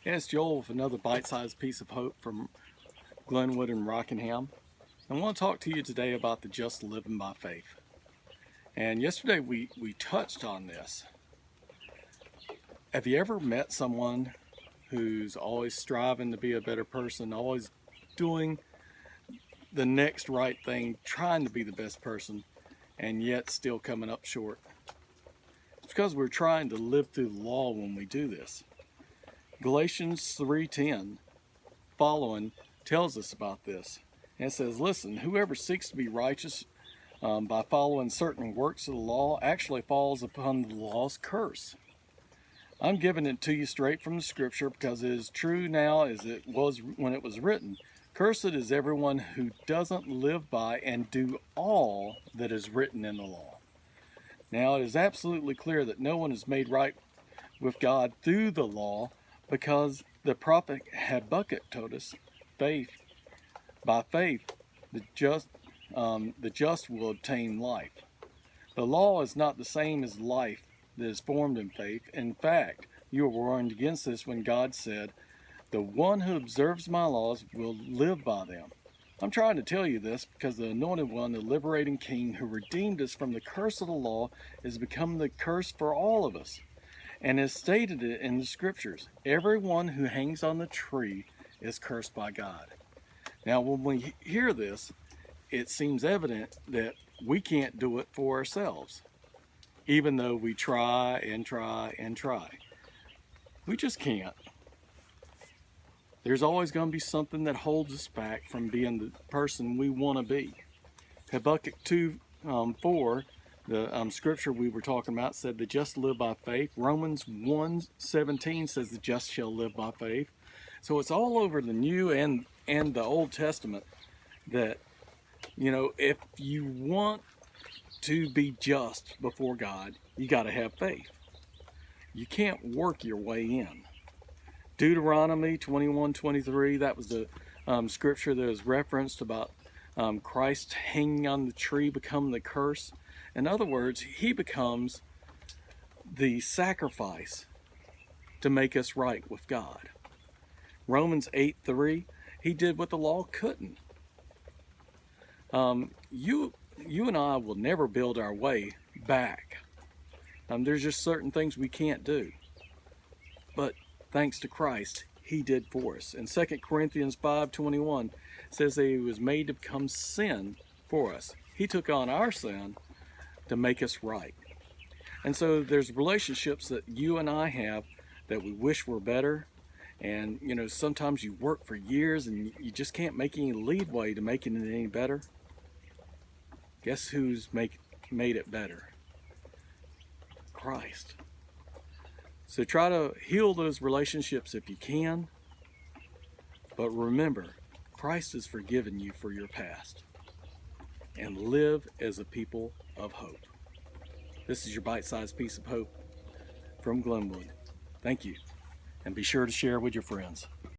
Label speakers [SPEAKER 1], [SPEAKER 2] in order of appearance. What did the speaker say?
[SPEAKER 1] Hey, it's Joel with another bite-sized piece of hope from Glenwood and Rockingham. I want to talk to you today about the just living by faith. And yesterday we touched on this. Have you ever met someone who's always striving to be a better person, always doing the next right thing, trying to be the best person, and yet still coming up short? It's because we're trying to live through the law when we do this. Galatians 3:10 following tells us about this. And it says, listen, whoever seeks to be righteous by following certain works of the law actually falls upon the law's curse. I'm giving it to you straight from the scripture because it is true now as it was when it was written. Cursed is everyone who doesn't live by and do all that is written in the law. Now it is absolutely clear that no one is made right with God through the law, because the prophet Habakkuk told us, by faith, the just will obtain life. The law is not the same as life that is formed in faith. In fact, you were warned against this when God said, "The one who observes my laws will live by them." I'm trying to tell you this because the Anointed One, the liberating King who redeemed us from the curse of the law, has become the curse for all of us, and has stated it in the scriptures. Everyone who hangs on the tree is cursed by God. Now, when we hear this, it seems evident that we can't do it for ourselves, even though we try and try and try. We just can't. There's always going to be something that holds us back from being the person we want to be. Habakkuk 2:4, the scripture we were talking about, said the just live by faith. Romans 1:17 says the just shall live by faith. So it's all over the New and the Old Testament that, if you want to be just before God, you got to have faith. You can't work your way in. Deuteronomy 21:23, that was the scripture that was referenced about Christ hanging on the tree becoming the curse. In other words, he becomes the sacrifice to make us right with God. Romans 8:3, he did what the law couldn't. You and I will never build our way back. There's just certain things we can't do. But thanks to Christ, he did for us. And 2 Corinthians 5:21 says that he was made to become sin for us. He took on our sin to make us right. And so there's relationships that you and I have that we wish were better. And, sometimes you work for years and you just can't make any leadway to making it any better. Guess who's made it better? Christ. So try to heal those relationships if you can. But remember, Christ has forgiven you for your past. And live as a people of hope. This is your bite-sized piece of hope from Glenwood. Thank you. And be sure to share with your friends.